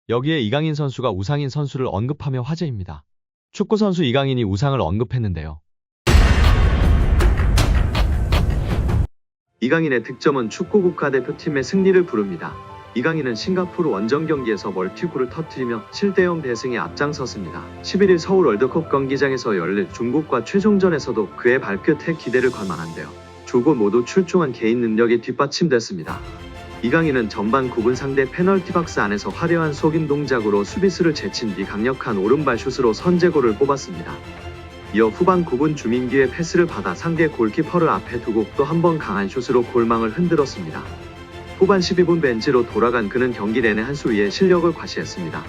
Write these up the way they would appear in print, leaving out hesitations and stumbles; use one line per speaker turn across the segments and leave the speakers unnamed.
여기에 이강인 선수가 우상인 선수를 언급하며 화제입니다. 축구 선수 이강인이 우상을 언급했는데요.
이강인의 득점은 축구 국가대표팀의 승리를 부릅니다. 이강인은 싱가포르 원정 경기에서 멀티골을 터뜨리며 7대0 대승에 앞장섰습니다. 11일 서울 월드컵 경기장에서 열릴 중국과 최종전에서도 그의 발끝에 기대를 걸 만한데요. 두 골 모두 출중한 개인 능력이 뒷받침됐습니다. 이강인은 전반 9분 상대 페널티 박스 안에서 화려한 속임 동작으로 수비수를 제친 뒤 강력한 오른발 슛으로 선제골을 뽑았습니다. 이어 후반 9분 주민기의 패스를 받아 상대 골키퍼를 앞에 두고 또 한 번 강한 슛으로 골망을 흔들었습니다. 후반 12분 벤치로 돌아간 그는 경기 내내 한 수 위에 실력을 과시했습니다.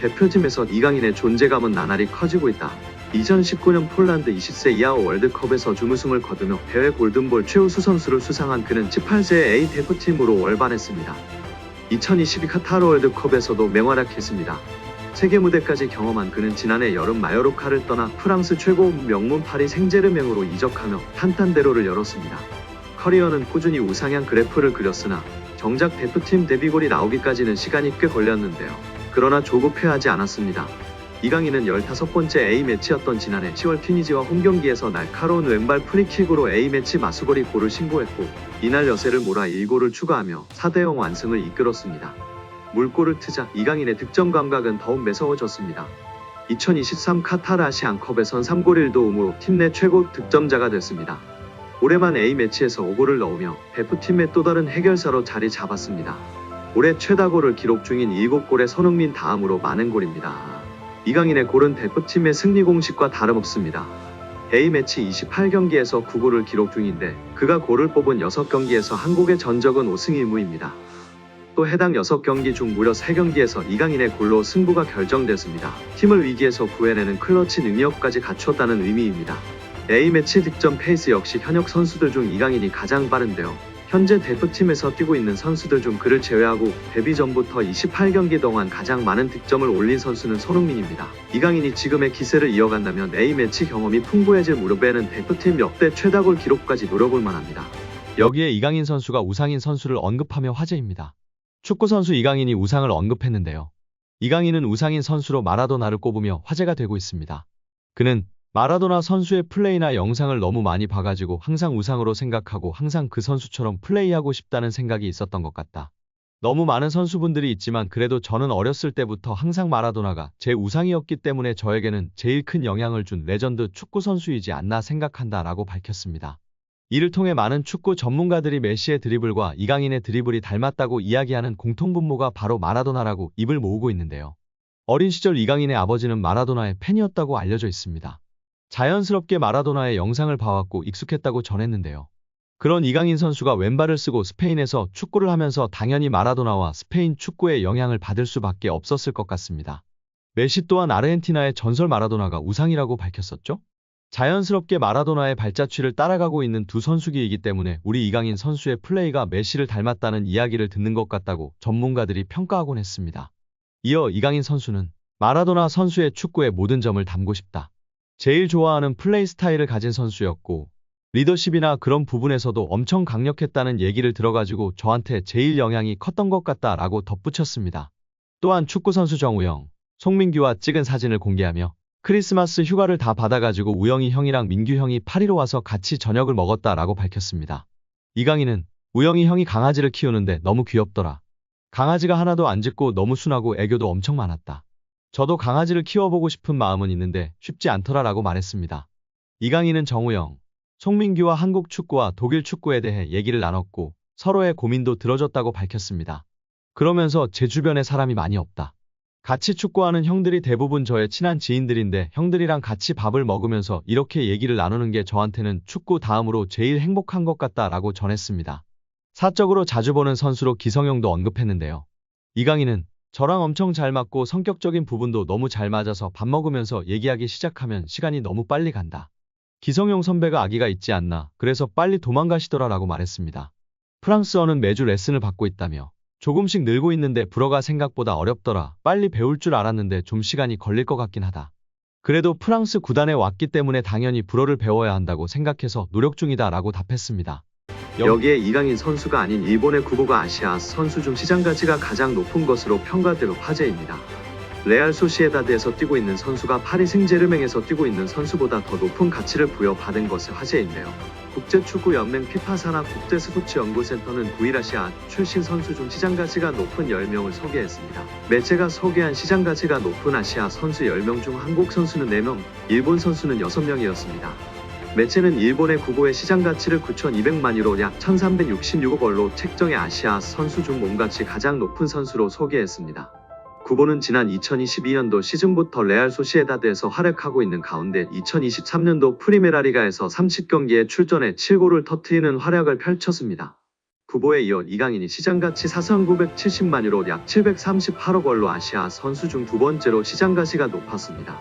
대표팀에서 이강인의 존재감은 나날이 커지고 있다. 2019년 폴란드 20세 이하 월드컵에서 준우승을 거두며 대회 골든볼 최우수 선수를 수상한 그는 18세 A 대표팀으로 월반했습니다. 2022 카타르 월드컵에서도 맹활약했습니다. 세계 무대까지 경험한 그는 지난해 여름 마요르카를 떠나 프랑스 최고 명문 파리 생제르맹으로 이적하며 탄탄대로를 열었습니다. 커리어는 꾸준히 우상향 그래프를 그렸으나 정작 대표팀 데뷔골이 나오기까지는 시간이 꽤 걸렸는데요. 그러나 조급해하지 않았습니다. 이강인은 15번째 A매치였던 지난해 10월 튀니지와 홈경기에서 날카로운 왼발 프리킥으로 A매치 마수거리 골을 신고했고 이날 여세를 몰아 1골을 추가하며 4대0 완승을 이끌었습니다. 물골을 트자 이강인의 득점 감각은 더욱 매서워졌습니다. 2023 카타르 아시안컵에선 3골 1도움으로 팀 내 최고 득점자가 됐습니다. 올해만 A매치에서 5골을 넣으며 대표팀의 또 다른 해결사로 자리 잡았습니다. 올해 최다골을 기록 중인 7골의 손흥민 다음으로 많은 골입니다. 이강인의 골은 대표팀의 승리 공식과 다름없습니다. A매치 28경기에서 9골을 기록 중인데 그가 골을 뽑은 6경기에서 한국의 전적은 5승 1무입니다. 또 해당 6경기 중 무려 3경기에서 이강인의 골로 승부가 결정됐습니다. 팀을 위기에서 구해내는 클러치 능력까지 갖췄다는 의미입니다. A매치 득점 페이스 역시 현역 선수들 중 이강인이 가장 빠른데요. 현재 대표팀에서 뛰고 있는 선수들 중 그를 제외하고 데뷔 전부터 28경기 동안 가장 많은 득점을 올린 선수는 손흥민입니다. 이강인이 지금의 기세를 이어간다면 A매치 경험이 풍부해질 무렵에는 대표팀 역대 최다골 기록까지 노려볼 만합니다.
여기에 이강인 선수가 우상인 선수를 언급하며 화제입니다. 축구 선수 이강인이 우상을 언급했는데요. 이강인은 우상인 선수로 마라도나를 꼽으며 화제가 되고 있습니다. 그는 마라도나 선수의 플레이나 영상을 너무 많이 봐가지고 항상 우상으로 생각하고 항상 그 선수처럼 플레이하고 싶다는 생각이 있었던 것 같다. 너무 많은 선수분들이 있지만 그래도 저는 어렸을 때부터 항상 마라도나가 제 우상이었기 때문에 저에게는 제일 큰 영향을 준 레전드 축구 선수이지 않나 생각한다 라고 밝혔습니다. 이를 통해 많은 축구 전문가들이 메시의 드리블과 이강인의 드리블이 닮았다고 이야기하는 공통분모가 바로 마라도나라고 입을 모으고 있는데요. 어린 시절 이강인의 아버지는 마라도나의 팬이었다고 알려져 있습니다. 자연스럽게 마라도나의 영상을 봐왔고 익숙했다고 전했는데요. 그런 이강인 선수가 왼발을 쓰고 스페인에서 축구를 하면서 당연히 마라도나와 스페인 축구의 영향을 받을 수밖에 없었을 것 같습니다. 메시 또한 아르헨티나의 전설 마라도나가 우상이라고 밝혔었죠. 자연스럽게 마라도나의 발자취를 따라가고 있는 두 선수기이기 때문에 우리 이강인 선수의 플레이가 메시를 닮았다는 이야기를 듣는 것 같다고 전문가들이 평가하곤 했습니다. 이어 이강인 선수는 마라도나 선수의 축구의 모든 점을 담고 싶다. 제일 좋아하는 플레이 스타일을 가진 선수였고 리더십이나 그런 부분에서도 엄청 강력했다는 얘기를 들어가지고 저한테 제일 영향이 컸던 것 같다 라고 덧붙였습니다. 또한 축구선수 정우영, 송민규와 찍은 사진을 공개하며 크리스마스 휴가를 다 받아가지고 우영이 형이랑 민규 형이 파리로 와서 같이 저녁을 먹었다 라고 밝혔습니다. 이강인은 우영이 형이 강아지를 키우는데 너무 귀엽더라. 강아지가 하나도 안 짖고 너무 순하고 애교도 엄청 많았다. 저도 강아지를 키워보고 싶은 마음은 있는데 쉽지 않더라 라고 말했습니다. 이강인은 정우영, 송민규와 한국 축구와 독일 축구에 대해 얘기를 나눴고 서로의 고민도 들어줬다고 밝혔습니다. 그러면서 제 주변에 사람이 많이 없다. 같이 축구하는 형들이 대부분 저의 친한 지인들인데 형들이랑 같이 밥을 먹으면서 이렇게 얘기를 나누는 게 저한테는 축구 다음으로 제일 행복한 것 같다 라고 전했습니다. 사적으로 자주 보는 선수로 기성용도 언급했는데요. 이강인은 저랑 엄청 잘 맞고 성격적인 부분도 너무 잘 맞아서 밥 먹으면서 얘기하기 시작하면 시간이 너무 빨리 간다. 기성용 선배가 아기가 있지 않나 그래서 빨리 도망가시더라 라고 말했습니다. 프랑스어는 매주 레슨을 받고 있다며 조금씩 늘고 있는데 불어가 생각보다 어렵더라. 빨리 배울 줄 알았는데 좀 시간이 걸릴 것 같긴 하다. 그래도 프랑스 구단에 왔기 때문에 당연히 불어를 배워야 한다고 생각해서 노력 중이다 라고 답했습니다.
여기에 이강인 선수가 아닌 일본의 구보가 아시아 선수 중 시장 가치가 가장 높은 것으로 평가되어 화제입니다. 레알 소시에다드에서 뛰고 있는 선수가 파리 생제르맹에서 뛰고 있는 선수보다 더 높은 가치를 부여받은 것이 화제인데요. 국제축구연맹 피파 산하 국제스포츠연구센터는 9일 아시아 출신 선수 중 시장 가치가 높은 10명을 소개했습니다. 매체가 소개한 시장 가치가 높은 아시아 선수 10명 중 한국 선수는 4명, 일본 선수는 6명이었습니다. 매체는 일본의 구보의 시장 가치를 9,200만 유로 약 1,366억 원로 책정해 아시아 선수 중 몸가치 가장 높은 선수로 소개했습니다. 구보는 지난 2022년도 시즌부터 레알 소시에다드에서 활약하고 있는 가운데 2023년도 프리메라리가에서 30경기에 출전해 7골을 터뜨리는 활약을 펼쳤습니다. 구보에 이어 이강인이 시장가치 4,970만 유로 약 738억 원로 아시아 선수 중 두 번째로 시장가치가 높았습니다.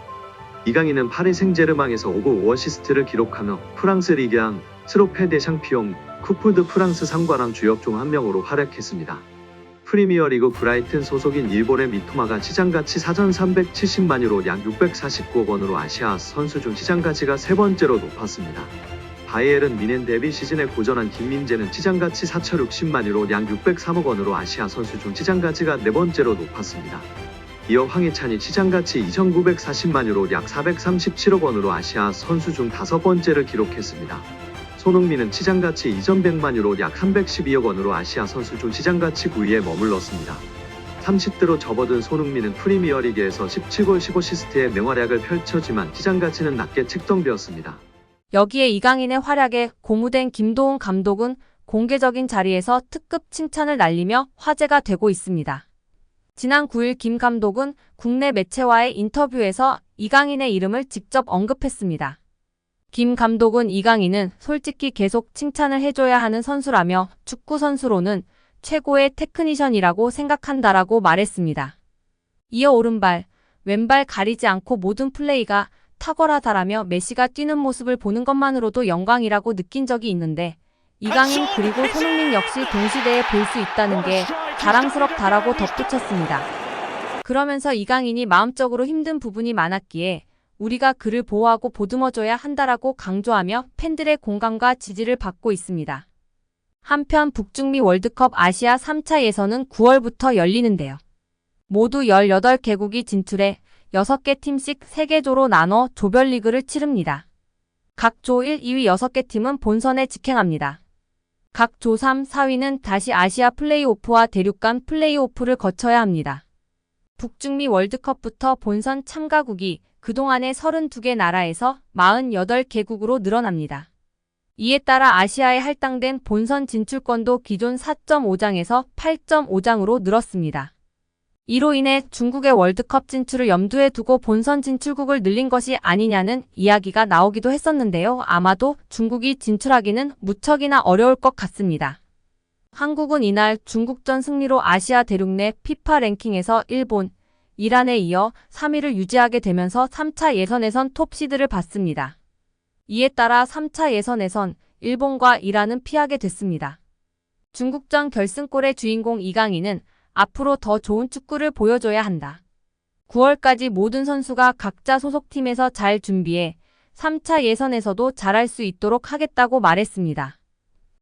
이강인은 파리 생제르맹에서 5골 5어시스트를 기록하며 프랑스 리그앙, 트로페 대 샹피용, 쿠프 드 프랑스 상관왕 주역 중 한 명으로 활약했습니다. 프리미어리그 브라이튼 소속인 일본의 미토마가 시장가치 4,370만 유로 약 649억 원으로 아시아 선수 중 시장가치가 세 번째로 높았습니다. 바이에른 미넨 데뷔 시즌에 고전한 김민재는 시장가치 4,060만 유로 약 603억 원으로 아시아 선수 중 시장가치가 네 번째로 높았습니다. 이어 황희찬이 시장가치 2,940만 유로 약 437억 원으로 아시아 선수 중 다섯 번째를 기록했습니다. 손흥민은 시장가치 2,100만 유로 약 312억 원으로 아시아 선수 중 시장가치 9위에 머물렀습니다. 30대로 접어든 손흥민은 프리미어리그에서 17골 15어시스트의 맹활약을 펼쳤지만 시장가치는 낮게 책정되었습니다.
여기에 이강인의 활약에 고무된 김도훈 감독은 공개적인 자리에서 특급 칭찬을 날리며 화제가 되고 있습니다. 지난 9일 김 감독은 국내 매체와의 인터뷰에서 이강인의 이름을 직접 언급했습니다. 김 감독은 이강인은 솔직히 계속 칭찬을 해줘야 하는 선수라며 축구 선수로는 최고의 테크니션이라고 생각한다라고 말했습니다. 이어 오른발, 왼발 가리지 않고 모든 플레이가 탁월하다라며 메시가 뛰는 모습을 보는 것만으로도 영광이라고 느낀 적이 있는데 이강인 그리고 손흥민 역시 동시대에 볼 수 있다는 게 자랑스럽다라고 덧붙였습니다. 그러면서 이강인이 마음적으로 힘든 부분이 많았기에 우리가 그를 보호하고 보듬어줘야 한다라고 강조하며 팬들의 공감과 지지를 받고 있습니다. 한편 북중미 월드컵 아시아 3차 예선은 9월부터 열리는데요. 모두 18개국이 진출해 6개 팀씩 3개 조로 나눠 조별리그를 치릅니다. 각 조 1, 2위 6개 팀은 본선에 직행합니다. 각 조 3, 4위는 다시 아시아 플레이오프와 대륙 간 플레이오프를 거쳐야 합니다. 북중미 월드컵부터 본선 참가국이 그동안의 32개 나라에서 48개국으로 늘어납니다. 이에 따라 아시아에 할당된 본선 진출권도 기존 4.5장에서 8.5장으로 늘었습니다. 이로 인해 중국의 월드컵 진출을 염두에 두고 본선 진출국을 늘린 것이 아니냐는 이야기가 나오기도 했었는데요. 아마도 중국이 진출하기는 무척이나 어려울 것 같습니다. 한국은 이날 중국전 승리로 아시아 대륙 내 피파 랭킹에서 일본, 이란에 이어 3위를 유지하게 되면서 3차 예선에선 톱시드를 받습니다. 이에 따라 3차 예선에선 일본과 이란은 피하게 됐습니다. 중국전 결승골의 주인공 이강인은 앞으로 더 좋은 축구를 보여줘야 한다. 9월까지 모든 선수가 각자 소속팀에서 잘 준비해 3차 예선에서도 잘할 수 있도록 하겠다고 말했습니다.